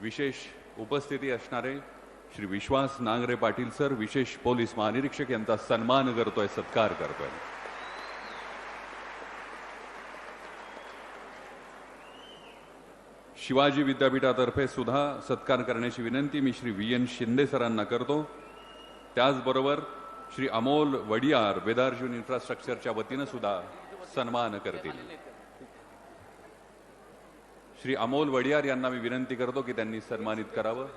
विशेष उपस्थिती असणारे श्री विश्वास नांगरे पाटील सर, विशेष पोलीस महानिरीक्षक यांचा सन्मान करतोय, सत्कार करतोय. शिवाजी विद्यापीठातर्फे सुद्धा सत्कार करण्याची विनंती मी श्री VN शिंदे सरांना करतो. त्याचबरोबर श्री अमोल वडियार वेदार्जुन इन्फ्रास्ट्रक्चरच्या वतीने सुद्धा सन्मान करतील. श्री अमोल वडियार यांना मी विनंती करतो की त्यांनी सन्मानित करावं.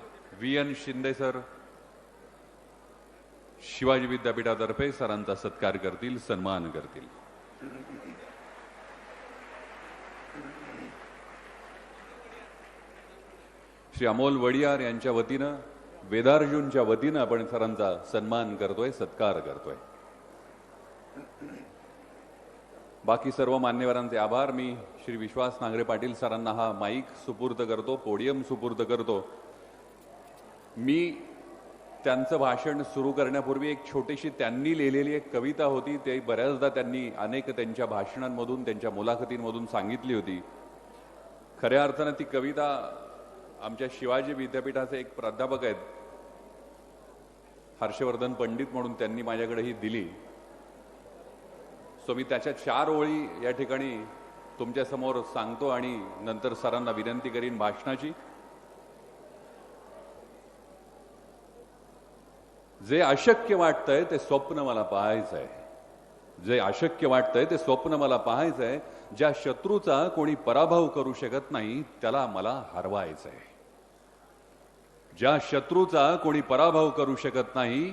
VN शिंदे सर शिवाजी विद्यापीठातर्फे सरांचा सत्कार करतील, सन्मान करतील. श्री अमोल वडियार यांच्या वतीनं वेदार्जुनच्या वतीनं आपण सरांचा सन्मान करतोय, सत्कार करतोय. बाकी सर्व मान्यवरांचे आभार. मी श्री विश्वास नांगरे पाटील सरांना हा माईक सुपूर्द करतो, पोडियम सुपूर्द करतो. मी त्यांचं भाषण सुरू करण्यापूर्वी एक छोटीशी त्यांनी लिहिलेली एक कविता होती, ते बऱ्याचदा त्यांनी अनेक त्यांच्या भाषणांमधून, त्यांच्या मुलाखतींमधून सांगितली होती. खऱ्या अर्थानं ती कविता आमच्या शिवाजी विद्यापीठाचे एक प्राध्यापक आहेत, हर्षवर्धन पंडित म्हणून, त्यांनी माझ्याकडे ही दिली. सो मी त्याच्या 4 ओळी या ठिकाणी तुमच्या समोर सांगतो आणि नंतर सरांना विनंती करीन भाषणाची. जे अशक्य वाटतंय ते स्वप्न मला पाहायचंय, जे अशक्य वाटतंय ते स्वप्न मला पाहायचंय. ज्या शत्रूचा कोणी पराभव करू शकत नाही त्याला मला हरवायचंय. ज्या शत्रूचा कोणी पराभव करू शकत नाही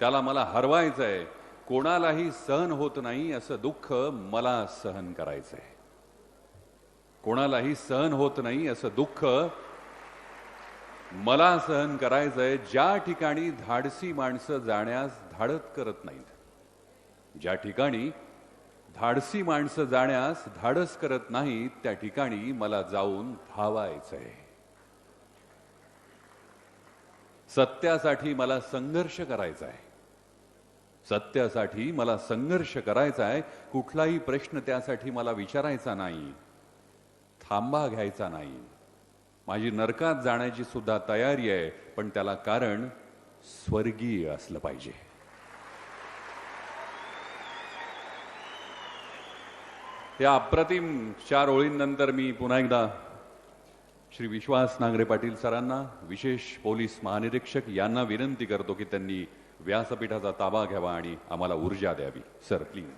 त्याला मला हरवायचंय. कोणालाही सहन होत नाही असं दुःख मला सहन करायचंय. कोणालाही सहन होत नाही असं दुःख मला सहन करायचंय. ज्या ठिकाणी धाडसी माणसं जाण्यास धाडत करत नाहीत, ज्या ठिकाणी धाडसी माणसं जाण्यास धाडस करत नाहीत, त्या ठिकाणी मला जाऊन धावायचंय. सत्यासाठी मला संघर्ष करायचा आहे. सत्यासाठी मला संघर्ष करायचा आहे. कुठलाही प्रश्न त्यासाठी मला विचारायचा नाही, थांबा घ्यायचा नाही. माझी नरकात जाण्याची सुद्धा तयारी आहे, पण त्याला कारण स्वर्गीय असलं पाहिजे. या अप्रतिम 4 ओळींनंतर मी पुन्हा एकदा श्री विश्वास नांगरे पाटील सरांना, विशेष पोलीस महानिरीक्षक यांना विनंती करतो की त्यांनी व्यासपीठाचा ताबा घ्यावा आणि आम्हाला ऊर्जा द्यावी. Sir please.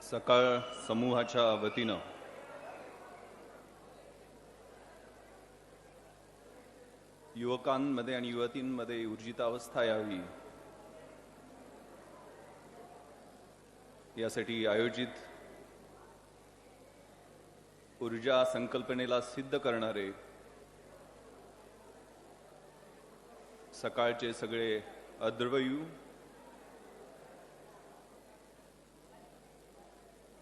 सकाळ समूहाच्या वतीनं युवकांमध्ये आणि युवतींमध्ये ऊर्जितावस्था यावी यासाठी आयोजित ऊर्जा संकल्पनेला सिद्ध करणारे सकाळचे सगळे अद्रवयू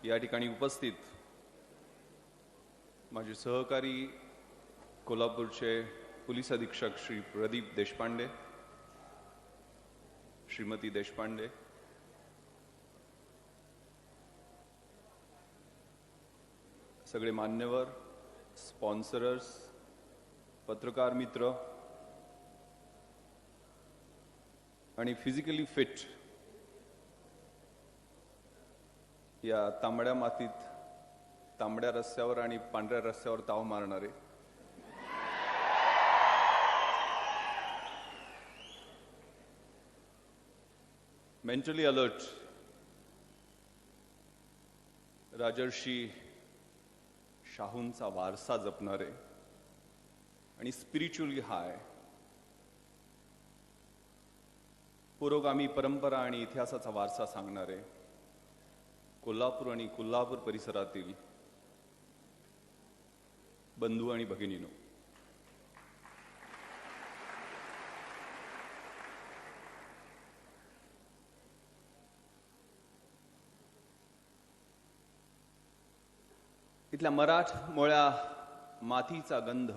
या ठिकाणी उपस्थित माझे सहकारी कोल्हापूरचे पोलीस अधीक्षक श्री प्रदीप देशपांडे, श्रीमती देशपांडे, सगळे मान्यवर, स्पॉन्सरर्स, पत्रकार मित्र आणि फिजिकली फिट या तांबड्या मातीत, तांबड्या रस्त्यावर आणि पांढऱ्या रस्त्यावर ताव मारणारे मेंटली अलर्ट, राजर्षी शाहूंचा वारसा जपणारे आणि स्पिरिच्युअली हाय, पुरोगामी परंपरा आणि इतिहासाचा वारसा सांगणारे कोल्हापूर आणि कोल्हापूर परिसरातील बंधू आणि भगिनीनो, इथल्या मराठमोळ्या मातीचा गंध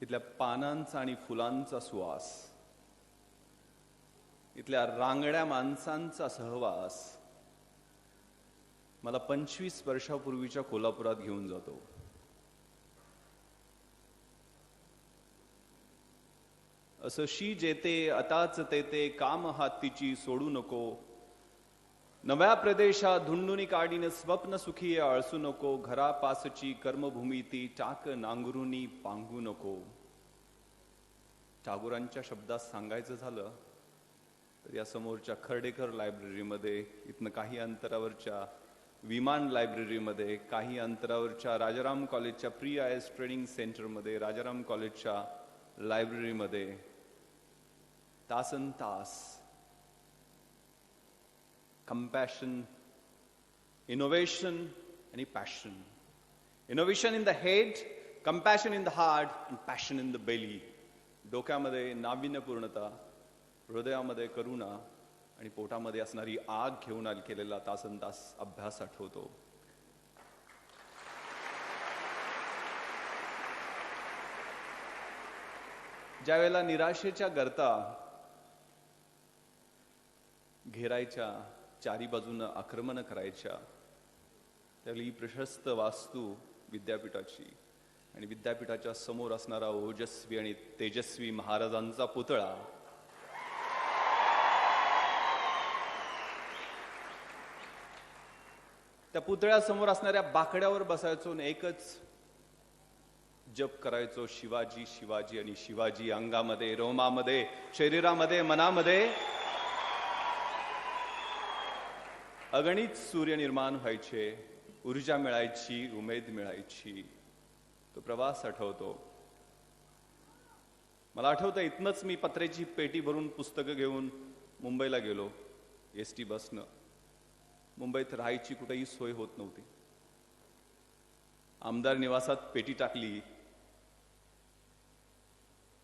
इथल्या पानांचा आणि फुलांचा सुवास, इथल्या रांगड्या माणसांचा सहवास मला 25 वर्षापूर्वीच्या कोल्हापुरात घेऊन जातो. असं शी जेते आताच तेते काम हातीची सोडू नको, नव्या प्रदेशात धुंडुनी काढीन स्वप्न सुखी आळसू नको, घरापासची कर्मभूमी ती टाक नांगरुनी पांगू नको. टागोरांच्या शब्दात सांगायचं झालं तर या समोरच्या खर्डेकर लायब्ररीमध्ये, इथनं काही अंतरावरच्या विमान लायब्ररीमध्ये, काही अंतरावरच्या राजाराम कॉलेजच्या प्री IAS ट्रेनिंग सेंटरमध्ये, राजाराम कॉलेजच्या लायब्ररीमध्ये तासन तास कंपॅशन, इनोव्हेशन आणि passion. Innovation in the head, compassion in the heart and passion in the belly. डोक्यामध्ये नाविन्यपूर्णता, हृदयामध्ये करुणा आणि पोटामध्ये असणारी आग घेऊन केलेला तासन तास अभ्यास आठवतो. ज्यावेळेला निराशेच्या गर्ता घेरायच्या, चारी बाजूनं आक्रमण करायच्या, त्यावेळी ही प्रशस्त वास्तू विद्यापीठाची आणि विद्यापीठाच्या समोर असणारा ओजस्वी आणि तेजस्वी महाराजांचा पुतळा त्या पुतळ्यासमोर असणाऱ्या बाकड्यावर बसायचो आणि एकच जप करायचो, शिवाजी शिवाजी आणि शिवाजी. अंगामध्ये, रोमामध्ये, शरीरामध्ये, मनामध्ये अगणित सूर्य निर्माण व्हायचे, ऊर्जा मिळायची, उमेद मिळायची. तो प्रवास आठवतो मला. आठवतं इथनच मी पत्र्याची पेटी भरून पुस्तकं घेऊन मुंबईला गेलो ST बसनं. मुंबईत राहायची कुठेही सोय होत नव्हती. आमदार निवासात पेटी टाकली.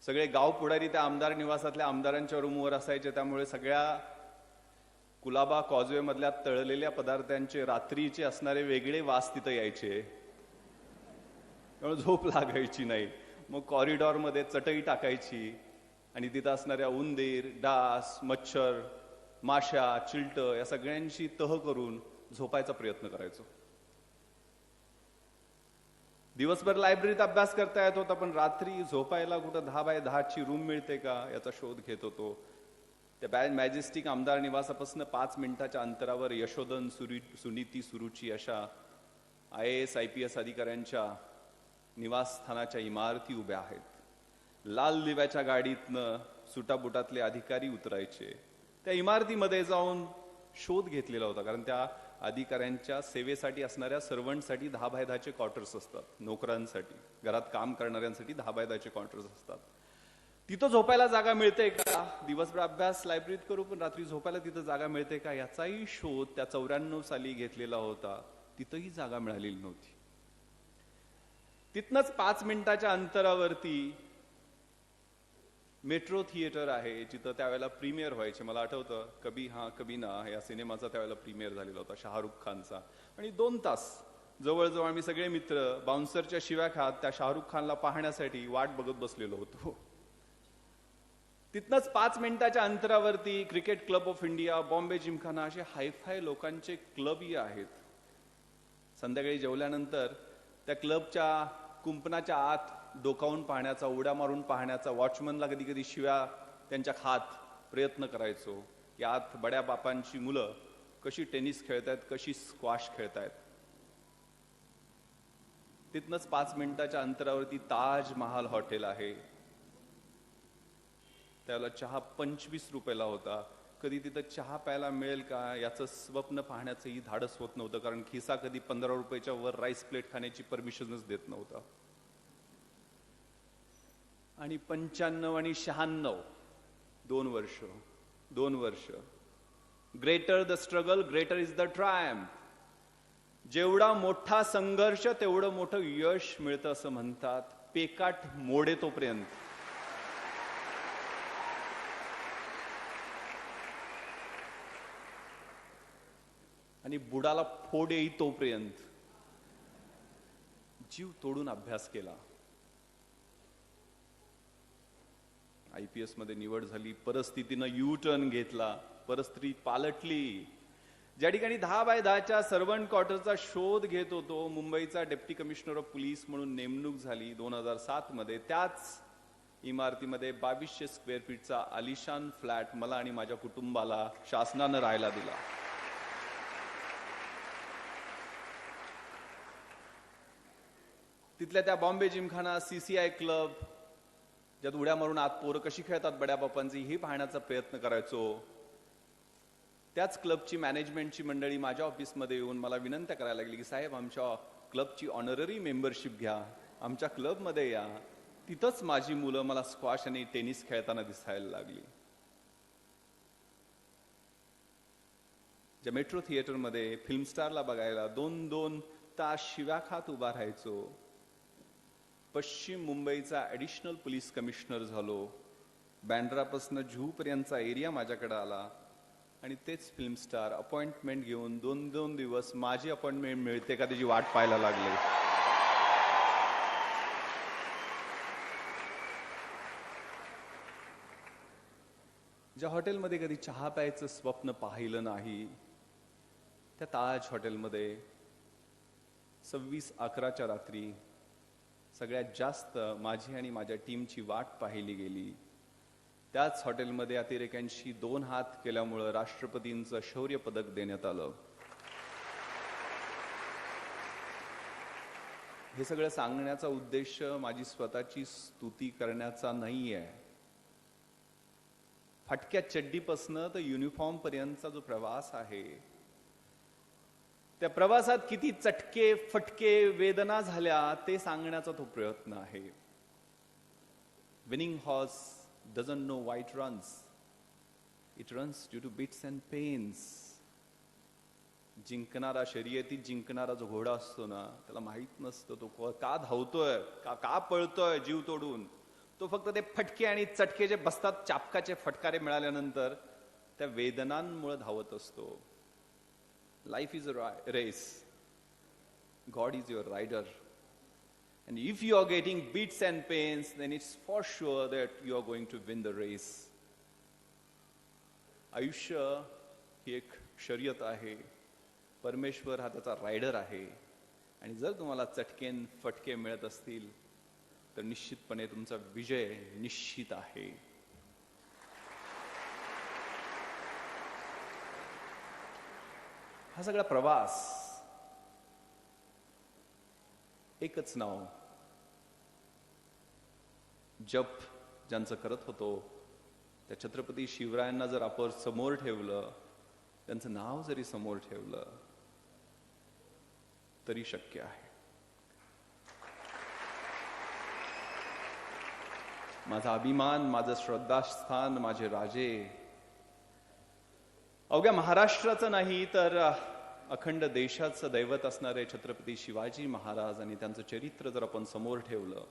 सगळे गाव पुढारी त्या आमदार निवासातल्या आमदारांच्या रूमवर असायचे, त्यामुळे सगळ्या कुलाबा कॉजवे मधल्या तळलेल्या पदार्थांचे रात्रीचे असणारे वेगळे वास तिथं यायचे, त्यामुळे झोप लागायची नाही. मग कॉरिडॉरमध्ये चटई टाकायची आणि तिथं असणाऱ्या उंदीर, डास, मच्छर, माशा, चिलट या सगळ्यांची तह करून झोपायचा प्रयत्न करायचो. दिवसभर लायब्ररीत अभ्यास करता येत होता, पण रात्री झोपायला कुठं 10 बाय 10ची रूम मिळते का याचा शोध घेत होतो. त्या मॅजेस्टिक आमदार निवासापासून 5 मिनिटाच्या अंतरावर यशोधन, सुनीती, सुरुची अशा IAS IPS अधिकाऱ्यांच्या निवासस्थानाच्या इमारती उभ्या आहेत. लाल दिव्याच्या गाडीतनं सुटाबुटातले अधिकारी उतरायचे. त्या इमारतीमध्ये जाऊन शोध घेतलेला होता, कारण त्या अधिकाऱ्यांच्या सेवेसाठी असणाऱ्या सर्वंटसाठी 10 बाय 10चे क्वार्टर्स असतात. नोकरांसाठी, घरात काम करणाऱ्यांसाठी 10 बाय 10चे क्वार्टर्स असतात. तिथं झोपायला जागा मिळते का? दिवसभर अभ्यास लायब्ररीत करू, पण रात्री झोपायला तिथं जागा मिळते का याचाही शोध त्या 94 साली घेतलेला होता. तिथंही जागा मिळालेली नव्हती. तिथनच 5 मिनिटाच्या अंतरावरती मेट्रो थिएटर आहे, जिथं त्यावेळेला प्रीमियर व्हायचे. मला आठवतं कभी हाँ कभी ना या सिनेमाचा त्यावेळेला प्रीमियर झालेला होता शाहरुख खानचा. आणि 2 तास जवळजवळ आम्ही सगळे मित्र बाउन्सरच्या शिव्या खात त्या शाहरुख खानला पाहण्यासाठी वाट बघत बसलेलो होतो. तिथनच 5 मिनिटाच्या अंतरावरती cricket club of India, Bombay Gymkhana असे हायफाय लोकांचे क्लबही आहेत. संध्याकाळी जेवल्यानंतर त्या क्लबच्या कुंपणाच्या आत डोकावून पाहण्याचा, उड्या मारून पाहण्याचा, वॉचमनला कधी कधी शिव्या त्यांच्या खात प्रयत्न करायचो. यात बड्या बापांची मुलं कशी टेनिस खेळतायत, कशी स्क्वॉश खेळतायत. तिथनच 5 मिनिटाच्या अंतरावरती ताज महाल हॉटेल आहे. त्याला चहा 25 रुपयाला होता. कधी तिथं चहा प्यायला मिळेल का याचं स्वप्न पाहण्याचंही धाडस होत नव्हतं, कारण खिसा कधी 15 रुपयाच्या वर राईस प्लेट खाण्याची परमिशनच देत नव्हता. आणि 95 आणि 96 दोन वर्ष greater the struggle, greater is the Triumph. जेवढा मोठा संघर्ष तेवढं मोठं यश मिळतं असं म्हणतात. पेकाट मोडे तोपर्यंत. आणि बुडाला फोड येई तोपर्यंत जीव तोडून अभ्यास केला. IPS मध्ये निवड झाली, परिस्थितीनं यू टर्न घेतला, परिस्थिती पालटली. ज्या ठिकाणी 10x10च्या सर्वंट क्वार्टरचा शोध घेत होतो, मुंबईचा डेप्टी कमिशनर ऑफ पोलीस म्हणून नेमणूक झाली 2007 मध्ये. त्याच इमारतीमध्ये 2200 स्क्वेअर फीटचा आलिशान फ्लॅट मला आणि माझ्या कुटुंबाला शासनानं राहायला दिला. तिथल्या त्या बॉम्बे जिमखाना, CCI क्लब, ज्यात उड्या मारून आत पोरं कशी खेळतात बड्या बापांची, हे पाहण्याचा प्रयत्न करायचो. त्याच क्लबची मॅनेजमेंटची मंडळी माझ्या ऑफिसमध्ये येऊन मला विनंत्या करायला लागली की साहेब आमच्या क्लबची ऑनररी मेंबरशिप घ्या, आमच्या क्लबमध्ये या. तिथंच माझी मुलं मला स्क्वॉश आणि टेनिस खेळताना दिसायला लागली. ज्या मेट्रो थिएटरमध्ये फिल्म स्टारला बघायला 2-2 तास शिव्या खात उभा राहायचो, पश्चिम मुंबईचा ऍडिशनल पोलीस कमिशनर झालो. बँड्रापासून जुहू पर्यंतचा एरिया माझ्याकडे आला आणि तेच फिल्म स्टार अपॉइंटमेंट घेऊन 2-2 दिवस माझी अपॉइंटमेंट मिळते का त्याची वाट पाहायला लागले. ज्या हॉटेलमध्ये कधी चहा प्यायचं स्वप्न पाहिलं नाही, त्या ताज हॉटेलमध्ये 26/11च्या रात्री सगळ्यात जास्त माझी आणि माझ्या टीमची वाट पाहिली गेली. त्याच हॉटेलमध्ये अतिरेक्यांशी 2 हात केल्यामुळं राष्ट्रपतींचं शौर्य पदक देण्यात आलं. हे सगळं सांगण्याचा उद्देश माझी स्वतःची स्तुती करण्याचा नाहीये. फटक्या चड्डीपासनं तर युनिफॉर्म पर्यंतचा जो प्रवास आहे, त्या प्रवासात किती चटके फटके वेदना झाल्या ते सांगण्याचा तो प्रयत्न आहे. Winning horse doesn't know why it runs. It runs due to beats and pains. जिंकणारा, शर्यतीत जिंकणारा जो घोडा असतो ना, त्याला माहित नसतं तो का धावतोय, का पळतोय जीव तोडून. तो फक्त ते फटके आणि चटके जे बसतात, चापकाचे फटकारे मिळाल्यानंतर त्या वेदनांमुळे धावत असतो. Life is a race. God is your rider. And if you are getting beats and pains, then it's for sure that you are going to win the race. आयुष्य ही एक शर्यत आहे. परमेश्वर हा त्याचा रायडर आहे. आणि जर तुम्हाला चटकेन फटके मिळत असतील तर निश्चितपणे तुमचा विजय निश्चित आहे. हा सगळा प्रवास एकच नाव, जप ज्यांचं करत होतो त्या छत्रपती शिवरायांना जर आपण समोर ठेवलं, त्यांचं नाव जरी समोर ठेवलं तरी शक्य आहे. माझा अभिमान, माझं श्रद्धास्थान, माझे राजे अवघ्या महाराष्ट्राचं नाही तर अखंड देशाचं दैवत असणारे छत्रपती शिवाजी महाराज आणि त्यांचं चरित्र जर आपण समोर ठेवलं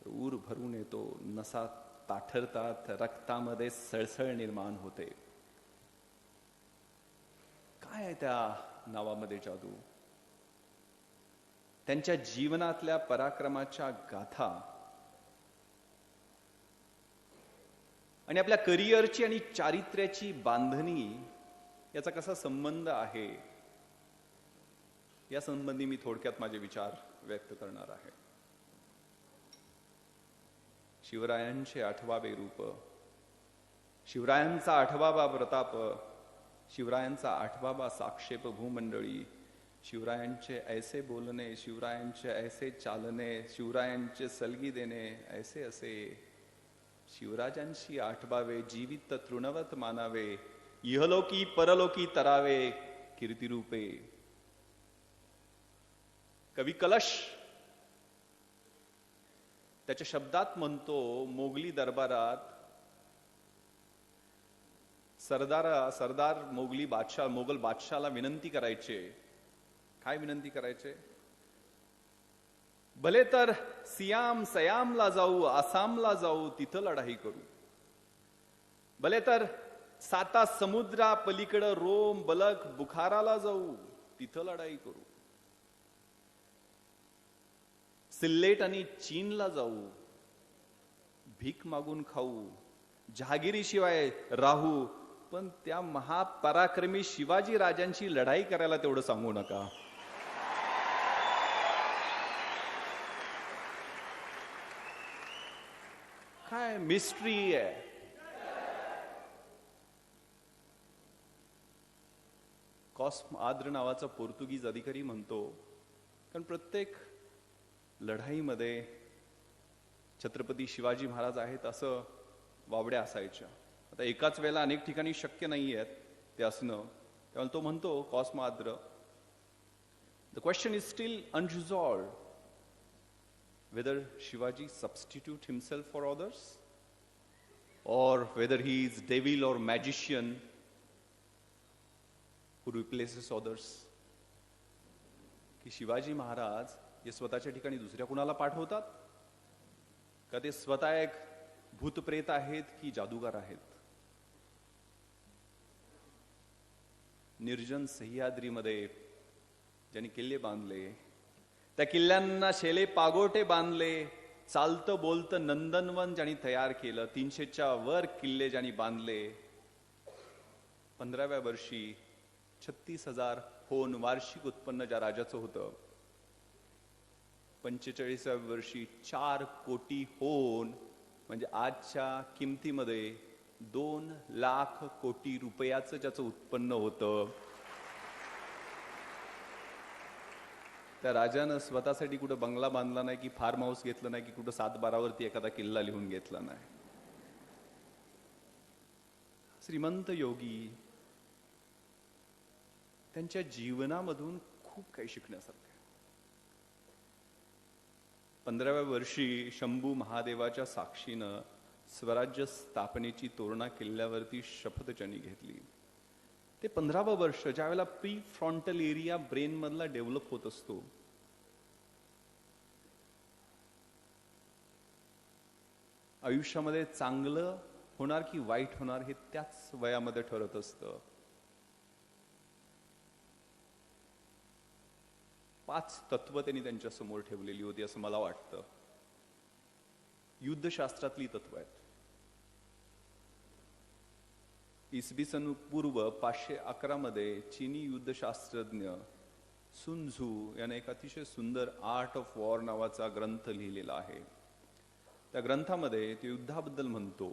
तर ऊर भरून येतो, नसा ताठरतात, रक्तामध्ये सळसळ निर्माण होते. काय आहे त्या नावामध्ये जादू? त्यांच्या जीवनातल्या पराक्रमाच्या गाथा आणि आपल्या करिअरची आणि चारित्र्याची बांधणी याचा कसा संबंध आहे, या संबंधी मी थोडक्यात माझे विचार व्यक्त करणार आहे. शिवरायांचे 8वावे रूप, शिवरायांचा 8वावा प्रताप, शिवरायांचा 8वावा साक्षेप भूमंडळी, शिवरायांचे ऐसे बोलणे, शिवरायांचे ऐसे चालणे, शिवरायांचे सलगी देणे, ऐसे असे शिवराजांशी 8वावे जीवित तृणवत मानावे, इहलोकी परलोकी तरावे कीर्तिरूपे. कवी कलश त्याच्या शब्दात म्हणतो, मोगली दरबारात सरदार मोगली बादशाह, मोगल बादशाहला विनंती करायचे. काय विनंती करायचे? भले तर सियाम सयामला जाऊ, आसामला जाऊ, तिथं लढाई करू. भले तर 7 समुद्रा पलीकडं रोम, बलक, बुखाराला जाऊ, तिथं लढाई करू. सिल्लेट आणि चीनला जाऊ, भीक मागून खाऊ, जहागिरीशिवाय राहू, पण त्या महापराक्रमी शिवाजी राजांची लढाई करायला तेवढं सांगू नका. काय मिस्ट्री आहे. कॉस्म आद्र नावाचा पोर्तुगीज अधिकारी म्हणतो, कारण प्रत्येक लढाईमध्ये छत्रपती शिवाजी महाराज आहेत असं वावड्या असायच्या. आता एकाच वेळेला अनेक ठिकाणी शक्य नाही आहेत ते असणं, त्यामुळे तो म्हणतो कॉस्म आद्र, the question is still unresolved whether Shivaji substitute himself for others or whether he is devil or magician who replaces others. की शिवाजी महाराज हे स्वतःच्या ठिकाणी दुसऱ्या कुणाला पाठवतात का ते स्वतः एक भूतप्रेत आहेत की जादूगार आहेत. निर्जन सह्याद्रीमध्ये ज्यांनी किल्ले बांधले, त्या किल्ल्यांना शेले पागोटे बांधले, चालतं बोलतं नंदनवन ज्यांनी तयार केलं, 300च्या वर किल्ले ज्यांनी बांधले, 15व्या वर्षी 36,000 होन वार्षिक उत्पन्न ज्या राजाचं होतं, 45व्या वर्षी 4 कोटी होन म्हणजे आजच्या किमतीमध्ये 2 लाख कोटी रुपयाचं ज्याचं उत्पन्न होतं. त्या राजानं स्वतःसाठी कुठं बंगला बांधला नाही, की फार्म हाऊस घेतलं नाही, की कुठं 7/12वरती एखादा किल्ला लिहून घेतला नाही. श्रीमंत योगी, त्यांच्या जीवनामधून खूप काही शिकण्यासारखं आहे. 15व्या वर्षी शंभू महादेवाच्या साक्षीनं स्वराज्य स्थापनेची तोरणा किल्ल्यावरती शपथ त्यांनी घेतली. ते 15वं वर्ष ज्या वेळेला प्री फ्रंटल एरिया ब्रेन मधला डेव्हलप होत असतो, आयुष्यामध्ये चांगलं होणार की वाईट होणार हे त्याच वयामध्ये ठरत असतं. 5 तत्व त्यांनी त्यांच्या समोर ठेवलेली होती असं मला वाटतं. युद्धशास्त्रातली तत्व आहेत. इसवी सन पूर्व 511 मध्ये चीनी युद्धशास्त्रज्ञ सुन झू याने एक अतिशय सुंदर आर्ट ऑफ वॉर नावाचा ग्रंथ लिहिलेला आहे. त्या ग्रंथामध्ये ते युद्धाबद्दल म्हणतो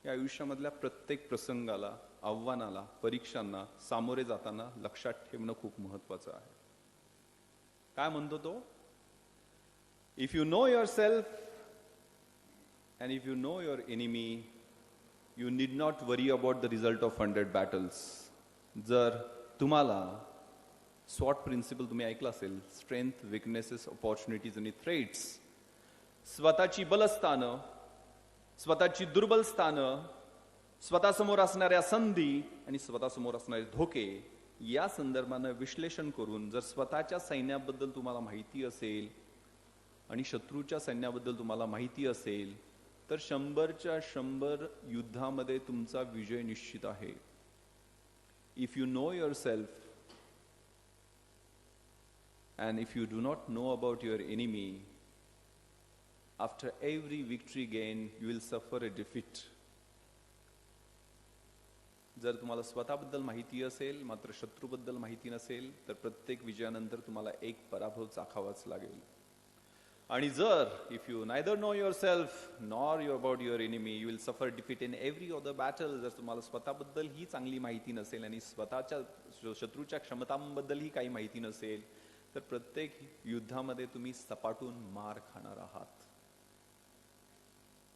की आयुष्यामधल्या प्रत्येक प्रसंगाला, आव्हानाला, परीक्षांना सामोरे जाताना लक्षात ठेवणं खूप महत्वाचं आहे. काय म्हणतो तो? If you know your self and if you know your enemy, you need not worry about the result of 100 battles. जर तुम्हाला SWOT प्रिन्सिपल तुम्ही ऐकलं असेल, स्ट्रेंथ, विकनेसेस, ऑपॉर्च्युनिटीज आणि थ्रेट्स, स्वतःची बलस्थानं, स्वतःची दुर्बल स्थानं, स्वतःसमोर असणाऱ्या संधी आणि स्वतःसमोर असणारे धोके या संदर्भानं विश्लेषण करून जर स्वतःच्या सैन्याबद्दल तुम्हाला माहिती असेल आणि शत्रूच्या सैन्याबद्दल तुम्हाला माहिती असेल तर 100च्या 100 युद्धामध्ये तुमचा विजय निश्चित आहे. If you know your self and if you do not know about your enemy, after every victory gain you will सफर अ डिफीट. जर तुम्हाला स्वतःबद्दल माहिती असेल मात्र शत्रूबद्दल माहिती नसेल तर प्रत्येक विजयानंतर तुम्हाला एक पराभव चाखावाच लागेल. आणि जर if you neither know yourself nor you about your enemy you will suffer defeat in every other battle. जर तुम्हाला स्वतःबद्दल ही चांगली माहिती नसेल आणि स्वतःच्या शत्रूच्या क्षमतांबद्दलही काही माहिती नसेल तर प्रत्येक युद्धामध्ये तुम्ही सपाटून मार खाणार आहात.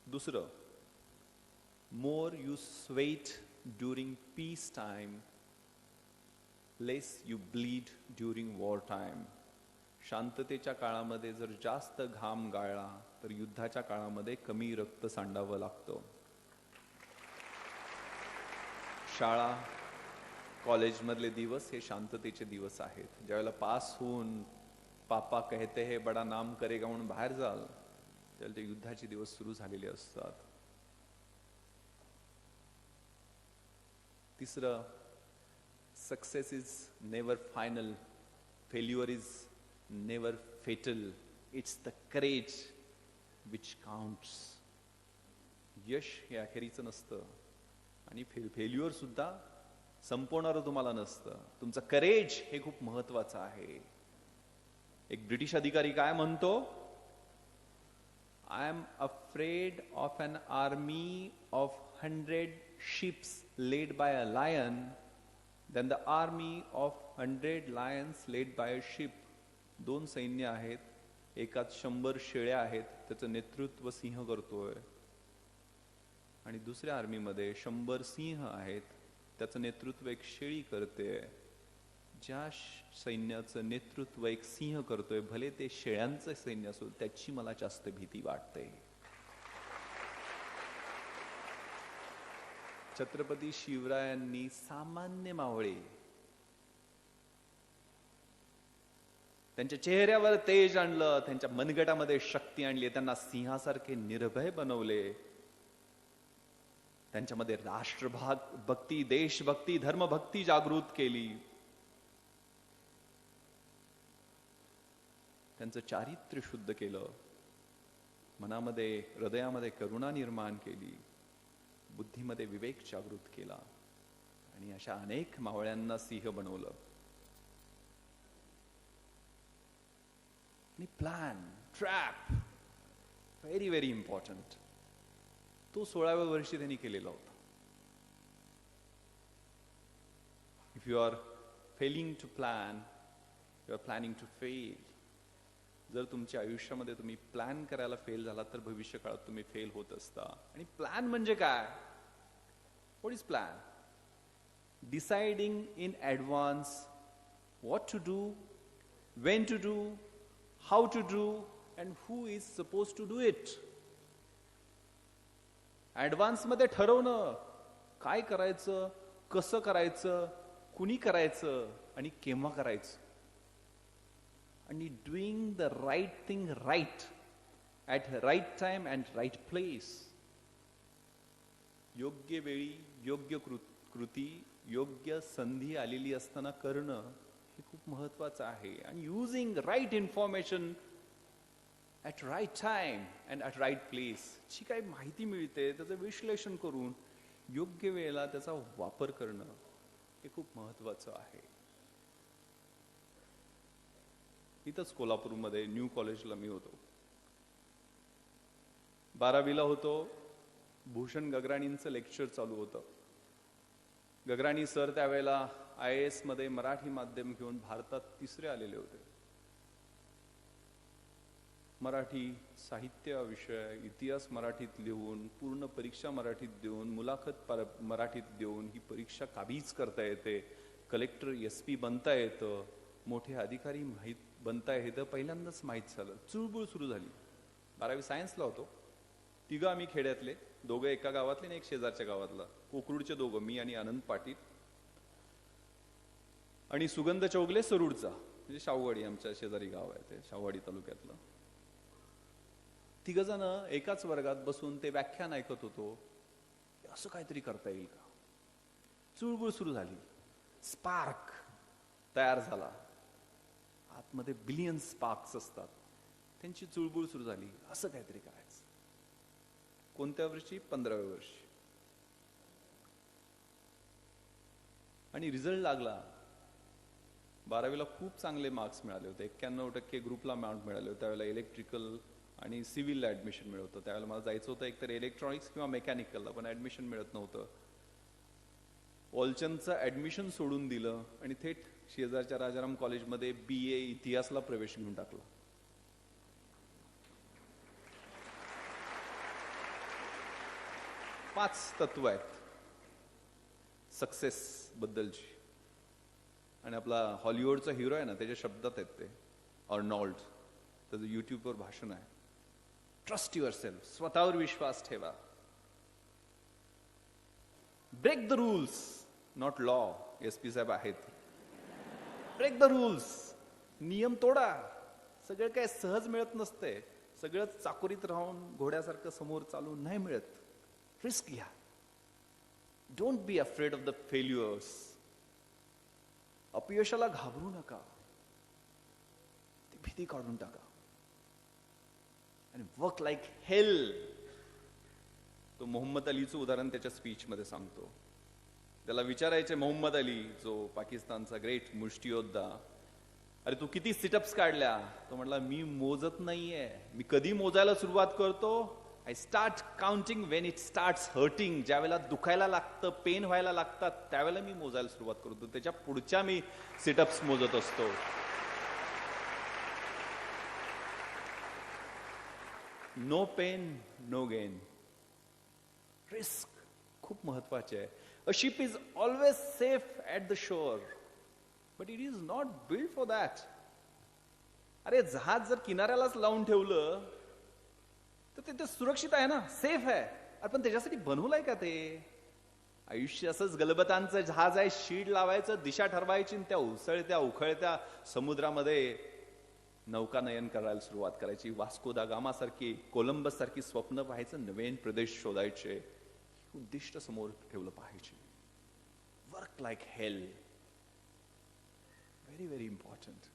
दुसरं, more you sweat during peace time, less you bleed during war time. शांततेच्या काळामध्ये जर जास्त घाम गाळला तर युद्धाच्या काळामध्ये कमी रक्त सांडावं लागतं. शाळा, कॉलेजमधले दिवस हे शांततेचे दिवस आहेत. ज्यावेळेला पास होऊन पापा कहते है बडा नाम करेगा म्हणून बाहेर जाल त्यावेळेला ते युद्धाचे दिवस सुरू झालेले असतात. तिसरं, success is never final, failure is never fatal. It's the courage which counts. यश हे अखेरीचं नसतं आणि फेल्युअर सुद्धा संपवणारं तुम्हाला नसतं. तुमचं करेज हे खूप महत्वाचं आहे. एक ब्रिटिश अधिकारी काय म्हणतो, I am afraid of an army of 100 ships led by a lion than the army of 100 lions led by a sheep. 2 सैन्य आहेत, एकात 100 शेळ्या आहेत, त्याचं नेतृत्व सिंह करतोय, आणि दुसऱ्या आर्मीमध्ये 100 सिंह आहेत, त्याचं नेतृत्व एक शेळी करते. ज्या सैन्याचं नेतृत्व एक सिंह करतोय, भले ते शेळ्यांचं सैन्य असो, त्याची मला जास्त भीती वाटते. छत्रपती शिवरायांनी सामान्य मावळे, त्यांच्या चेहऱ्यावर तेज आणलं, त्यांच्या मनगटामध्ये शक्ती आणली, त्यांना सिंहासारखे निर्भय बनवले. त्यांच्यामध्ये राष्ट्रभक्ती, देशभक्ती, धर्मभक्ती जागृत केली. त्यांचं चारित्र्य शुद्ध केलं, मनामध्ये हृदयामध्ये करुणा निर्माण केली, बुद्धीमध्ये विवेक जागृत केला, आणि अशा अनेक मावळ्यांना सिंह बनवलं. आणि plan, trap, very very important, तो 16व्या वर्षी त्यांनी केलेला होता. If you are failing to plan, you are planning to fail. जर तुमच्या आयुष्यामध्ये तुम्ही प्लॅन करायला फेल झाला तर भविष्य काळात तुम्ही फेल होत असता. आणि प्लॅन म्हणजे काय? What is plan? Deciding in advance what to do, when to do, how to do, and who is suppose to do it. Advance मध्ये ठरवणं काय करायचं, कसं करायचं, कुणी करायचं आणि केव्हा करायचं. आणि doing the right thing right at right time and right place. योग्य वेळी योग्य कृती, योग्य संधी आलेली असताना करणं हे खूप महत्वाचं आहे. आणि using right information at right time and at right place. जी काही माहिती मिळते त्याचं विश्लेषण करून योग्य वेळेला त्याचा वापर करणं हे खूप महत्वाचं आहे. इथंच कोल्हापूरमध्ये न्यू कॉलेजला मी होतो, 12वीला होतो. भूषण गगराणींचं लेक्चर चालू होतं. गगराणी सर त्यावेळेला IAS मध्ये मराठी माध्यम घेऊन भारतात 3रे आलेले होते. मराठी साहित्य विषय, इतिहास मराठीत लिहून, पूर्ण परीक्षा मराठीत देऊन, मुलाखत मराठीत देऊन ही परीक्षा काबीज करता येते. कलेक्टर SP बनता येतं, मोठे अधिकारी बनता येतं, पहिल्यांदाच माहीत झालं. चुळबुळ सुरू झाली. 12वी सायन्सला होतो. 3 आम्ही खेड्यातले, 2 एका गावातले आणि 1 शेजारच्या गावातला. कोकरूडचे 2, मी आणि आनंद पाटील, आणि सुगंध चौगले सरूडचा, म्हणजे शाहूवाडी आमच्या शेजारी गाव आहे ते, शाहूवाडी तालुक्यातलं. 3 जण एकाच वर्गात बसून ते व्याख्यान ऐकत होतो. असं काहीतरी करता येईल का? चुळबुळ सुरू झाली. स्पार्क तयार झाला. आतमध्ये बिलियन स्पार्क्स असतात. त्यांची चुळबुळ सुरू झाली, असं काहीतरी करायचं. कोणत्या वर्षी? 15व्या वर्षी. आणि रिझल्ट लागला. 12वीला खूप चांगले मार्क्स मिळाले होते. 91% ग्रुपला मार्क मिळाले होते. त्यावेळेला इलेक्ट्रिकल आणि सिव्हिलला ऍडमिशन मिळत होतं. त्यावेळेला मला जायचं होतं एकतर इलेक्ट्रॉनिक्स किंवा मेकॅनिकलला, पण ऍडमिशन मिळत नव्हतं. ऑलचंदचं ऍडमिशन सोडून दिलं आणि थेट शेजारच्या राजाराम कॉलेजमध्ये BA इतिहासला प्रवेश घेऊन टाकला. पाच तत्व आहेत सक्सेस बद्दलची, आणि आपला हॉलिवूडचा हिरो आहे ना, त्याच्या शब्दात आहेत ते. अर्नॉल्ड, त्याचं युट्यूबवर भाषण आहे. ट्रस्ट युअर सेल्फ, स्वतःवर विश्वास ठेवा. Break the rules, not law. SP साहेब आहेत. ब्रेक द रूल्स, नियम तोडा. सगळं काय सहज मिळत नसते. सगळं चाकोरीत राहून घोड्यासारखं समोर चालू नाही मिळत. रिस्क घ्या. Don't be afraid of the failures. अपयशाला घाबरू नका, ती भीती काढून टाका. आणि वर्क लाईक हेल. तो मोहम्मद अलीचं उदाहरण त्याच्या स्पीचमध्ये सांगतो. त्याला विचारायचे मोहम्मद अली, जो पाकिस्तानचा ग्रेट मुष्टियोद्धा, अरे तू किती सिटअप्स काढल्या? तो म्हटला मी मोजत नाहीये. मी कधी मोजायला सुरुवात करतो? I start counting Wien it starts hurting. ज्यावेळेला दुखायला लागतं, पेन व्हायला लागतात, त्यावेळेला मी मोजायला सुरुवात करतो. त्याच्या पुढच्या मी सिटअप्स मोजत असतो. No pain no gain. Risk खूप महत्वाचे आहे. A ship is always safe at the shore, but it is not build for that. अरे जहाज जर किनाऱ्यालाच लावून ठेवलं तर ते सुरक्षित आहे ना, सेफ आहे. अरे पण त्याच्यासाठी बनवलंय का ते? आयुष्य असंच गलबतांचं जहाज आहे. शीड लावायचं, दिशा ठरवायची, त्या उसळत्या उखळत्या समुद्रामध्ये नौकानयन करायला सुरुवात करायची. वास्को दा गामा सारखी, कोलंबस सारखी स्वप्न पाहायचं, नवीन प्रदेश शोधायचे, उद्दिष्ट समोर ठेवलं पाहिजे. Work like hell, very very important.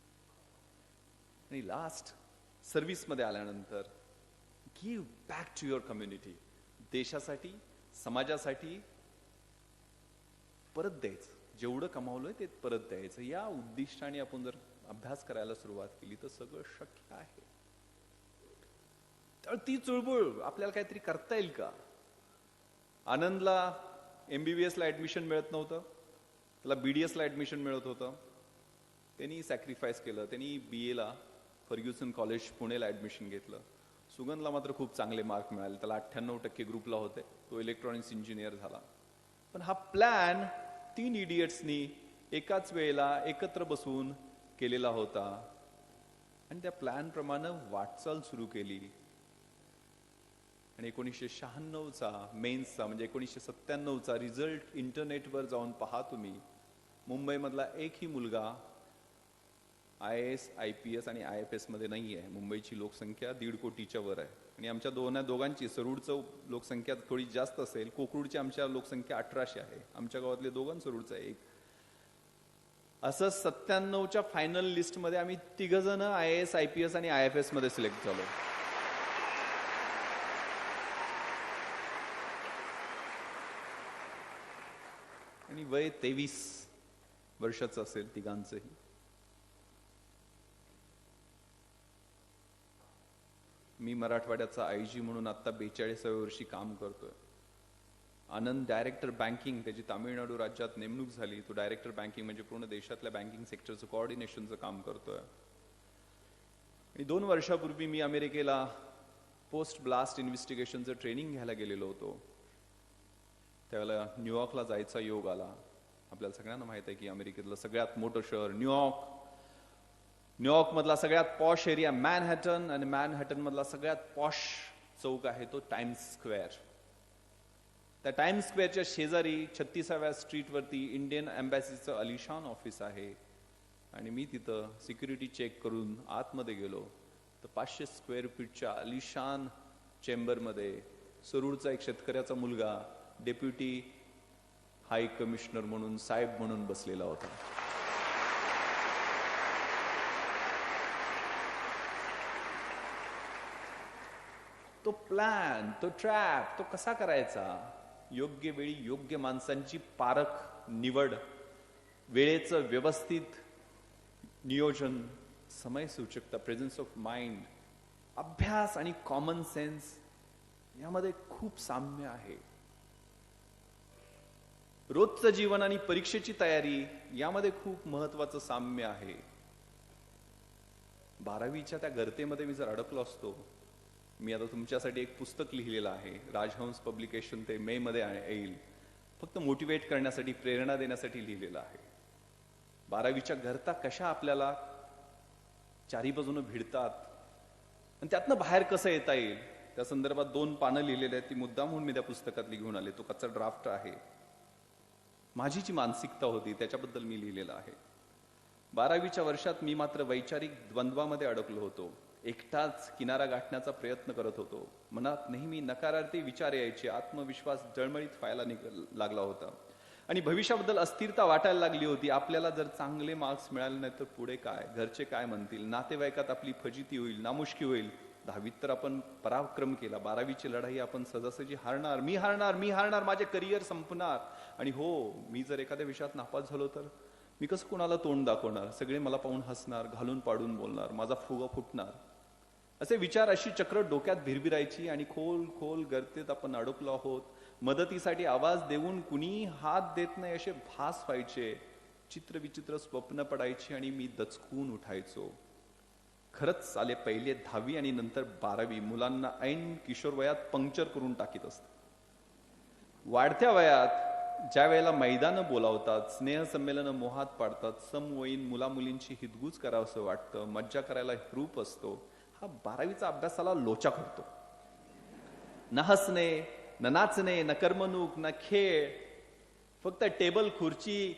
आणि लास्ट, सर्व्हिस मध्ये आल्यानंतर give back to your community. देशासाठी, समाजासाठी परत द्यायचं. जेवढं कमावलंय ते परत द्यायचं. या उद्दिष्टाने आपण जर अभ्यास करायला सुरुवात केली तर सगळं शक्य आहे. तर ती चुळबुळ आपल्याला काहीतरी करता येईल का? आनंदला MBBS ला ऍडमिशन मिळत नव्हतं, त्याला BDS ला ऍडमिशन मिळत होतं. त्यांनी सॅक्रिफाईस केलं. त्यांनी BA ला फर्ग्युसन कॉलेज पुणेला ऍडमिशन घेतलं. सुगंधला मात्र खूप चांगले मार्क मिळाले. त्याला 98% ग्रुपला होते. तो इलेक्ट्रॉनिक्स इंजिनियर झाला. पण हा प्लॅन 3 इडियट्सनी एकाच वेळेला एकत्र बसून केलेला होता आणि त्या प्लॅन प्रमाणे वाटचाल सुरू केली. आणि 1996चा मेन्सचा म्हणजे 1997चा रिझल्ट इंटरनेटवर जाऊन पहा तुम्ही. मुंबईमधला एकही मुलगा IAS, IPS आणि IFS मध्ये नाही आहे. मुंबईची लोकसंख्या 1.5 कोटीच्या वर आहे आणि आमच्या दोघांची, सरूडचं लोकसंख्या थोडी जास्त असेल, कोकरूडची आमच्या लोकसंख्या 1800 आहे. आमच्या गावातले दोघां, सरूडचं एक. असं 97च्या फायनल लिस्ट मध्ये आम्ही 3 जण IAS, IPS आणि IFS मध्ये सिलेक्ट झालो. आणि वय 23 वर्षाचं असेल तिघांचंही. मी मराठवाड्याचा IG म्हणून आता 42व्या वर्षी काम करतोय. आनंद डायरेक्टर बँकिंग, त्याची तामिळनाडू राज्यात नेमणूक झाली. तो डायरेक्टर बँकिंग म्हणजे पूर्ण देशातल्या बँकिंग सेक्टरचं कोऑर्डिनेशनचं काम करतोय. आणि 2 वर्षापूर्वी मी अमेरिकेला पोस्ट ब्लास्ट इन्व्हेस्टिगेशनचं ट्रेनिंग घ्यायला गेलेलो होतो. त्यावेळेला न्यूयॉर्कला जायचा योग आला. आपल्याला सगळ्यांना माहित आहे की अमेरिकेतलं सगळ्यात मोठं शहर न्यूयॉर्क, न्यूयॉर्क मधला सगळ्यात पॉश एरिया मॅनहॅटन, आणि मॅनहॅटन मधला सगळ्यात पॉश चौक आहे तो टाइम्स स्क्वेअर. त्या टाइम्स स्क्वेअरच्या शेजारी 36व्या स्ट्रीटवरती इंडियन एम्बॅसीचं अलिशान ऑफिस आहे. आणि मी तिथं सिक्युरिटी चेक करून आतमध्ये गेलो तर 500 स्क्वेअर फीटच्या अलिशान चेंबरमध्ये सरूडचा एक शेतकऱ्याचा मुलगा डेप्युटी हाय कमिशनर म्हणून, साहेब म्हणून बसलेला होता. तो प्लॅन, तो ट्रॅप, तो कसा करायचा? योग्य वेळी योग्य माणसांची पारख निवड, वेळेचं व्यवस्थित नियोजन, समय सूचकता, प्रेझेन्स ऑफ माइंड, अभ्यास आणि कॉमन सेन्स यामध्ये खूप साम्य आहे. रोजचं जीवन आणि परीक्षेची तयारी यामध्ये खूप महत्वाचं साम्य आहे. 12वीच्या त्या गर्तेमध्ये मी जर अडकलो असतो, मी आता तुमच्यासाठी एक पुस्तक लिहिलेलं आहे, राजहंस पब्लिकेशन, ते मे मध्ये येईल. फक्त मोटिवेट करण्यासाठी, प्रेरणा देण्यासाठी लिहिलेलं आहे. 12वीच्या गर्ता कशा आपल्याला चारी बाजूने भिडतात आणि त्यातनं बाहेर कसं येता येईल त्या संदर्भात 2 पानं लिहिलेली आहेत. ती मुद्दाम म्हणून मी त्या पुस्तकातली घेऊन आले. तो कच्चा ड्राफ्ट आहे. माझी जी मानसिकता होती त्याच्याबद्दल मी लिहिलेलं आहे. 12वीच्या वर्षात मी मात्र वैचारिक द्वंद्वामध्ये अडकलो होतो. एकटाच किनारा गाठण्याचा प्रयत्न करत होतो. मनात नेहमी नकारार्थी विचार यायचे. आत्मविश्वास जळमळीत व्हायला लागला होता आणि भविष्याबद्दल अस्थिरता वाटायला लागली होती. आपल्याला जर चांगले मार्क्स मिळाले नाही तर पुढे काय, घरचे काय म्हणतील, नातेवाईकात आपली फजिती होईल, नामुष्की होईल, 10वीत तर आपण पराक्रम केला, 12वीची लढाई आपण सहजासहजी हारणार, मी हारणार, माझे करिअर संपणार. आणि हो, मी जर एखाद्या विषयात नापास झालो तर मी कसं कोणाला तोंड दाखवणार, सगळे मला पाहून हसणार, घालून पाडून बोलणार, माझा फुगा फुटणार. असे विचार, अशी चक्र डोक्यात भिरभिरायची आणि खोल खोल गर्तेत आपण अडकलो आहोत. मदतीसाठी आवाज देऊन कुणी हात देत नाही असे भास व्हायचे. चित्रविचित्र स्वप्न पडायची आणि मी दचकून उठायचो. खरंच आले पहिले 10वी आणि नंतर 12वी मुलांना ऐन किशोर वयात पंक्चर करून टाकीत असते. वाढत्या वयात ज्या वेळेला मैदानं बोलावतात, स्नेहसंमेलनं मोहात पाडतात, समवयीन मुलामुलींची हितगुज करावंसं वाटतं, मज्जा करायला रूप असतो, हा 12वीचा अभ्यासाला लोचा करतो. न हसणे, न नाचणे, न करमणूक, न खेळ, फक्त टेबल खुर्ची,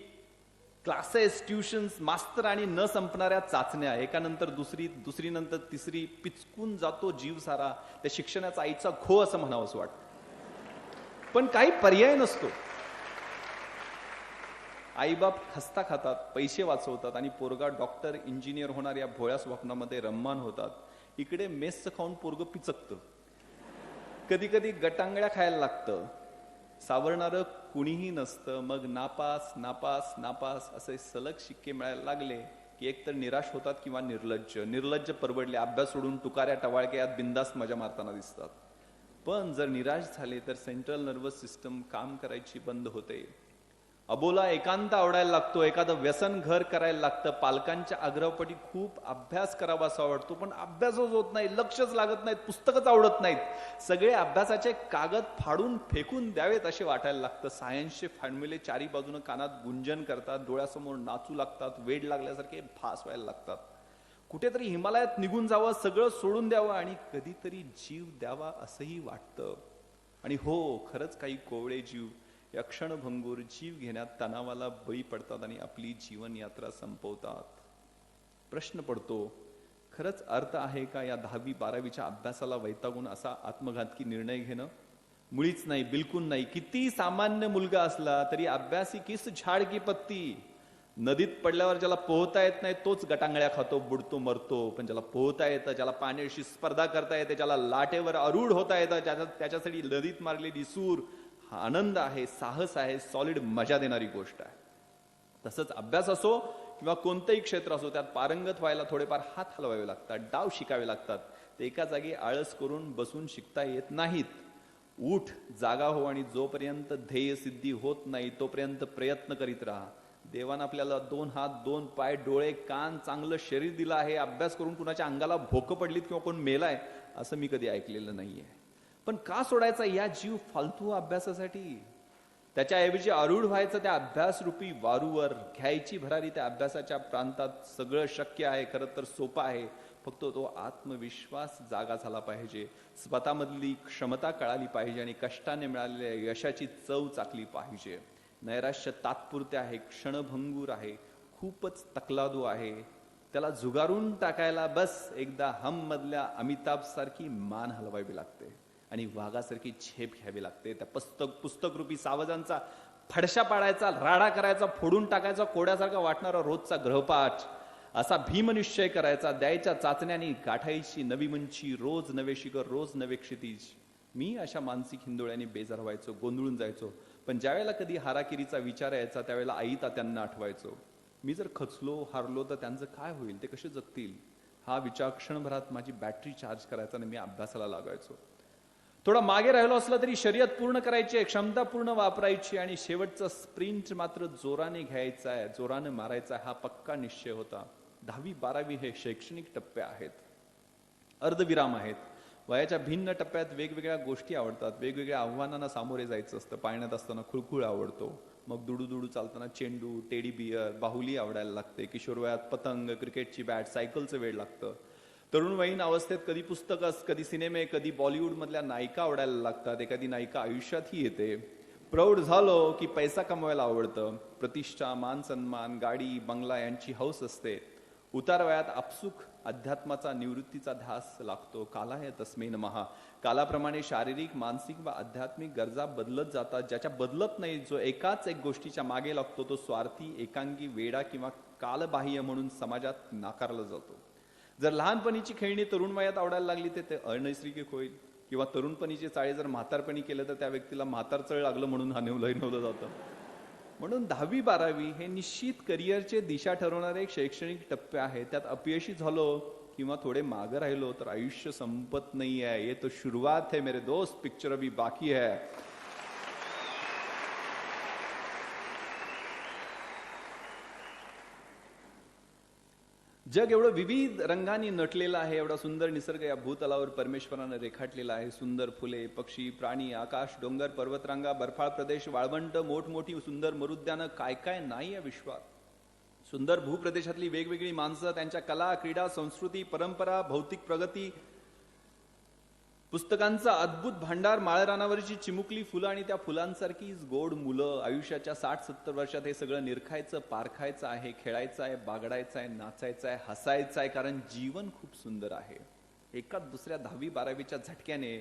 क्लासेस, ट्युशन्स, मास्तर आणि न संपणाऱ्या चाचण्या, एकानंतर दुसरी नंतर तिसरी. पिचकून जातो जीव सारा. त्या शिक्षणाचा आईचा घो असं म्हणावंसं वाटतं. पण काही पर्याय नसतो. आईबाप खस्ता खातात, पैसे वाचवतात आणि पोरगा डॉक्टर, इंजिनियर होणार या भोळ्या स्वप्नामध्ये रम्मान होतात. इकडे मेसचं खाऊन पोरग पिचकतं, कधी कधी गटांगळ्या खायला लागतं, सावरणारं कुणीही नसतं. मग नापास नापास नापास असे सलग शिक्के मिळायला लागले की एकतर निराश होतात किंवा निर्लज्ज परवडले, अभ्यास सोडून टुकाऱ्या टवाळक्या यात बिंदास्त मजा मारताना दिसतात. पण जर निराश झाले तर सेंट्रल नर्वस सिस्टम काम करायची बंद होते. अबोला एकांत आवडायला लागतो, एखादं व्यसन घर करायला लागतं. पालकांच्या आग्रहपटी खूप अभ्यास करावा असा वाटतो, पण अभ्यासच होत नाही, लक्षच लागत नाहीत, पुस्तकच आवडत नाहीत. सगळे अभ्यासाचे कागद फाडून फेकून द्यावेत असे वाटायला लागतं. सायन्सचे फॉर्म्युले चारी बाजूनं कानात गुंजन करतात, डोळ्यासमोर नाचू लागतात, वेड लागल्यासारखे भास व्हायला लागतात. कुठेतरी हिमालयात निघून जावं, सगळं सोडून द्यावं आणि कधीतरी जीव द्यावा असंही वाटतं. आणि हो, खरंच काही कोवळे जीव या क्षणभंगूर जीव घेण्यात तणावाला बळी पडतात आणि आपली जीवन यात्रा संपवतात. प्रश्न पडतो, खरंच अर्थ आहे का या 10वी 12वीच्या अभ्यासाला वैतागून असा आत्मघातकी निर्णय घेणं? मुळीच नाही, बिलकुल नाही. किती सामान्य मुलगा असला तरी अभ्यासी किस झाड की पत्ती. नदीत पडल्यावर ज्याला पोहता येत नाही तोच गटांगळ्या खातो, बुडतो, मरतो. पण ज्याला पोहता येतं, ज्याला पाण्याशी स्पर्धा करता येते, ज्याला लाटेवर आरूढ होता येतं, त्याच्यासाठी नदीत मारलेली सूर हा आनंद आहे, साहस आहे, सॉलिड मजा देणारी गोष्ट आहे. तसंच अभ्यास असो किंवा कोणतंही क्षेत्र असो, त्यात पारंगत व्हायला थोडेफार हात हलवावे लागतात, डाव शिकावे लागतात. ते एका जागी आळस करून बसून शिकता येत नाहीत. उठ, जागा हो आणि जोपर्यंत ध्येय सिद्धी होत नाही तोपर्यंत प्रयत्न करीत राहा. देवानं आपल्याला 2 हात, 2 पाय, डोळे, कान, चांगलं शरीर दिलं आहे. अभ्यास करून कुणाच्या अंगाला भोकं पडलीत किंवा कोण मेलाय असं मी कधी ऐकलेलं नाहीये. पण का सोडायचा या जीव फालतू अभ्यासासाठी? त्याच्याऐवजी आरूढ व्हायचं त्या अभ्यासरूपी वारूवर, घ्यायची भरारी त्या अभ्यासाच्या प्रांतात. सगळं शक्य आहे, खरं तर सोपं आहे. फक्त तो आत्मविश्वास जागा झाला पाहिजे, स्वतःमधली क्षमता कळाली पाहिजे आणि कष्टाने मिळालेल्या यशाची चव चाकली पाहिजे. नैराश्य तात्पुरते आहे, क्षणभंगूर आहे, खूपच तकलादू आहे. त्याला झुगारून टाकायला बस एकदा हम मधल्या अमिताभ सारखी मान हलवावी लागते आणि वाघासारखी झेप घ्यावी लागते. त्या पुस्तकरूपी सावजांचा फडशा पाडायचा, राडा करायचा, फोडून टाकायचा, कोड्यासारखा वाटणारा रोजचा ग्रहपाठ, असा भीमनिश्चय करायचा. द्यायच्या चाचण्यानी गाठायची नवी मंची, रोज नवे शिखर, रोज नवे क्षितिज. मी अशा मानसिक हिंदोळ्याने बेजार व्हायचो, गोंधळून जायचो. पण ज्यावेळेला कधी हाराकिरीचा विचार यायचा त्यावेळेला आई तात्यांना आठवायचो. मी जर खचलो, हारलो तर त्यांचं काय होईल, ते कसे जगतील, हा विचार क्षणभरात माझी बॅटरी चार्ज करायचा आणि मी अभ्यासाला लागायचो. थोडा मागे राहिलो असला तरी शर्यत पूर्ण करायची, क्षमता पूर्ण वापरायची आणि शेवटचा स्प्रिंट मात्र जोराने घ्यायचा आहे, जोराने मारायचा आहे, हा पक्का निश्चय होता. 10वी 12वी हे शैक्षणिक टप्पे आहेत, अर्धविराम आहेत. वयाच्या भिन्न टप्प्यात वेगवेगळ्या गोष्टी आवडतात, वेगवेगळ्या आव्हानांना सामोरे जायचं असतं. पाळण्यात असताना खुळखुळ आवडतो, मग दुडू चालताना चेंडू, टेडी बियर, बाहुली आवडायला लागते. किशोर वयात पतंग, क्रिकेटची बॅट, सायकलचं वेळ लागतं. तरुणवयीन अवस्थेत कधी पुस्तकं, कधी सिनेमे, कधी बॉलिवूड मधल्या नायिका आवडायला लागतात. एखादी नायिका आयुष्यातही येते. प्रौढ झालो की पैसा कमवायला आवडतं. प्रतिष्ठा, मान सन्मान, गाडी, बंगला यांची हौस असते. उतार वयात आपसुक अध्यात्माचा, निवृत्तीचा ध्यास लागतो. कालाय तस्मै नमः. कालाप्रमाणे शारीरिक, मानसिक व आध्यात्मिक गरजा बदलत जातात. ज्याच्या बदलत नाही, जो एकाच एक गोष्टीच्या मागे लागतो, तो स्वार्थी, एकांगी, वेडा किंवा कालबाह्य म्हणून समाजात नाकारला जातो. जर लहानपणीची खेळणी तरुण वयात आवडायला लागली तर ते अनैसर्गिक होईल, किंवा तरुणपणीची चाळी जर म्हातारपणी केलं तर त्या व्यक्तीला म्हातारचळ लागलं म्हणून लयनवलं जातं. म्हणून 10वी-12वी हे निश्चित करिअरचे दिशा ठरवणारे एक शैक्षणिक टप्पे आहे. त्यात अपयशी झालो किंवा थोडे मागे राहिलो तर आयुष्य संपत नाही आहे. ये तो शुरुआत है मेरे दोस्त, पिक्चर अभी बाकी है. जग एवढं विविध रंगांनी नटलेलं आहे, एवढा सुंदर निसर्ग या भूतलावर परमेश्वरानं रेखाटलेला आहे. सुंदर फुले, पक्षी, प्राणी, आकाश, डोंगर, पर्वतरांगा, बर्फाळ प्रदेश, वाळवंट, मोठमोठी सुंदर मरुद्यानं, काय काय नाही या विश्वात. सुंदर भूप्रदेशातली वेगवेगळी माणसं, त्यांच्या कला, क्रीडा, संस्कृती, परंपरा, भौतिक प्रगती, पुस्तकांचा अद्भुत भांडार, माळरानावरची चिमुकली फुलं आणि त्या फुलांसारखीच गोड मुलं. आयुष्याच्या 60-70 वर्षात हे सगळं निरखायचं, पारखायचं आहे, खेळायचं आहे, बागडायचं आहे, नाचायचं आहे, हसायचं आहे, कारण जीवन खूप सुंदर आहे. एकाच दुसऱ्या 10वी-12वीच्या झटक्याने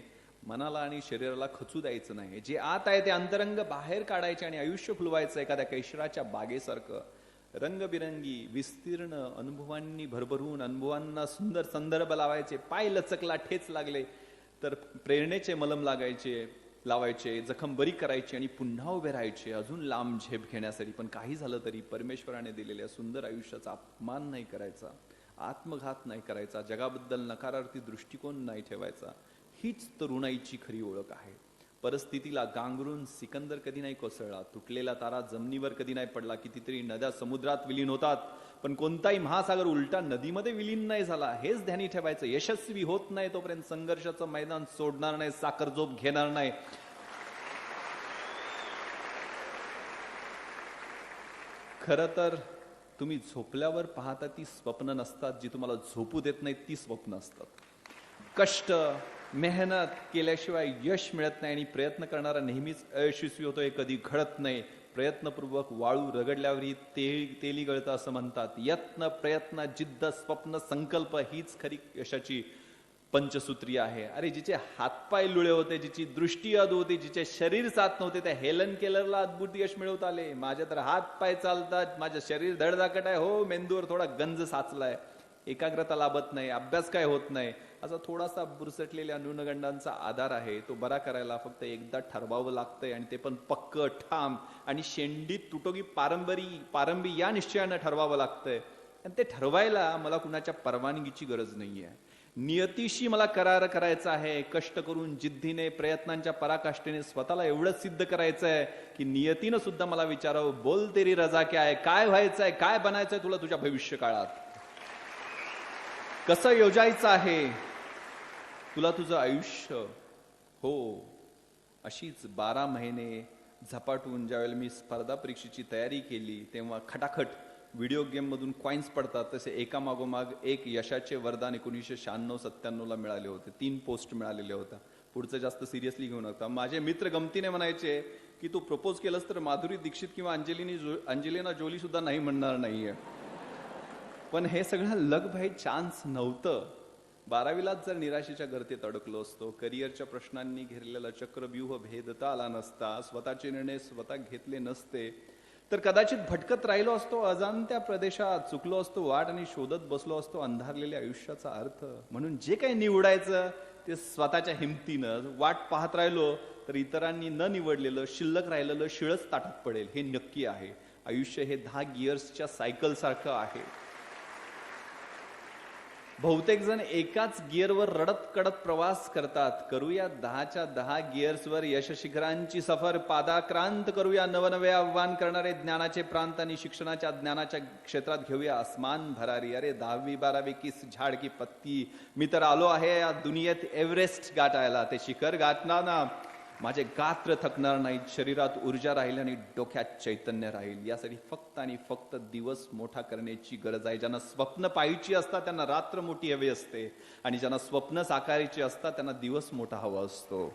मनाला आणि शरीराला खचू द्यायचं नाही. जे आत आहे ते अंतरंग बाहेर काढायचे आणि आयुष्य फुलवायचं एखाद्या कैशराच्या बागेसारखं. रंगबिरंगी, विस्तीर्ण अनुभवांनी भरभरून, अनुभवांना सुंदर संदर्भ लावायचे. पाय लचकला, ठेच लागले तर प्रेरणेचे मलम लावायचे, जखम बरी करायची आणि पुन्हा उभे राहायचे अजून लांब झेप घेण्यासाठी. पण काही झालं तरी परमेश्वराने दिलेल्या सुंदर आयुष्याचा अपमान नाही करायचा, आत्मघात नाही करायचा, जगाबद्दल नकारार्थी दृष्टिकोन नाही ठेवायचा. हीच तरुणाईची खरी ओळख आहे. परिस्थितीला गांगरून सिकंदर कधी नाही कोसळला, तुटलेला तारा जमिनीवर कधी नाही पडला. कितीतरी नद्या समुद्रात विलीन होतात, पण कोणताही महासागर उलटा नदीमध्ये विलीन नाही झाला. हेच ध्यानी ठेवायचं. यशस्वी होत नाही तोपर्यंत संघर्षाचं मैदान सोडणार नाही, साखर झोप घेणार नाही. खरं तर तुम्ही झोपल्यावर पाहता ती स्वप्न नसतात, जी तुम्हाला झोपू देत नाही ती स्वप्न असतात. कष्ट, मेहनत केल्याशिवाय यश मिळत नाही आणि प्रयत्न करणारा नेहमीच अयशस्वी होतो हे कधी घडत नाही. प्रयत्नपूर्वक वाळू रगडल्यावरही तेली गळतं असं म्हणतात. यत्न, प्रयत्न, जिद्द, स्वप्न, संकल्प हीच खरी यशाची पंचसूत्री आहे. अरे जिचे हातपाय लुळे होते, जिची दृष्टी अध होती, जिचे शरीर साथ नव्हते, त्या हेलन केलरला अद्भुत यश मिळवता आले. माझे तर हातपाय चालतात, माझं शरीर धडधाकट आहे, हो मेंदूवर थोडा गंज साचलाय, एकाग्रता लाभत नाही, अभ्यास काय होत नाही, असा थोडासा बुरसटलेल्या न्यूनगंडांचा आधार आहे. तो बरा करायला फक्त एकदा ठरवावं लागतंय आणि ते पण पक्क, ठाम आणि शेंडीत तुटोगी पारंबी या निश्चयानं ठरवावं लागतंय. आणि ते ठरवायला मला कुणाच्या परवानगीची गरज नाहीये. नियतीशी मला करार करायचा आहे. कष्ट करून, जिद्दीने, प्रयत्नांच्या पराकाष्ठेने स्वतःला एवढंच सिद्ध करायचं आहे की नियतीनं सुद्धा मला विचारावं, बोल तेरी रजा क्या आहे, काय व्हायचंय, काय बनायचंय तुला तुझ्या भविष्य काळात, कसं योजायचं आहे तुला तुझं आयुष्य. हो, अशीच 12 महिने झपाटून ज्यावेळेला मी स्पर्धा परीक्षेची तयारी केली तेव्हा खटाखट व्हिडिओ गेम मधून कॉइन्स पडतात तसे एकामागोमाग एक यशाचे वरदान 1996-97ला मिळाले होते. 3 पोस्ट मिळालेले होत्या. पुढचं जास्त सिरियसली घेऊ नका. माझे मित्र गमतीने म्हणायचे की तू प्रपोज केलंस तर माधुरी दीक्षित किंवा अंजेलिना जोली सुद्धा नाही म्हणणार नाहीये. पण हे सगळं लक बाय चान्स नव्हतं. 12वीलाच जर निराशेच्या गर्तेत अडकलो असतो, करिअरच्या प्रश्नांनी घेरलेला चक्रव्यूह भेदता आला नसता, स्वतःचे निर्णय स्वतः घेतले नसते, तर कदाचित भटकत राहिलो असतो, अजाणत्या प्रदेशात चुकलो असतो वाट आणि शोधत बसलो असतो अंधारलेल्या आयुष्याचा अर्थ. म्हणून जे काही निवडायचं ते स्वतःच्या हिमतीनं वाट पाहत राहिलो तर इतरांनी न निवडलेलं, शिल्लक राहिलेलं शिळच ताटात पडेल हे नक्की आहे. आयुष्य हे 10 गिअर्सच्या सायकल सारखं आहे. बहुतेक जण एकाच गिअरवर रडत कडत प्रवास करतात. करूया 10च्या 10 गिअर्सवर यश शिखरांची सफर. पादाक्रांत करूया नवनवे आव्हान करणारे ज्ञानाचे प्रांत आणि शिक्षणाच्या ज्ञानाच्या क्षेत्रात घेऊया आसमान भरारी. अरे 10वी-12वी किस झाड की पत्ती, मी तर आलो आहे या दुनियेत एव्हरेस्ट गाठायला. ते शिखर गाठताना माझे गात्र थकणार नाहीत, शरीरात ऊर्जा राहील आणि डोक्यात चैतन्य राहील. यासाठी फक्त आणि फक्त दिवस मोठा करण्याची गरज आहे. ज्यांना स्वप्न पाहायची असतात त्यांना रात्र मोठी हवी असते आणि ज्यांना स्वप्न साकारायची असतात त्यांना दिवस मोठा हवा असतो.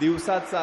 दिवसाचा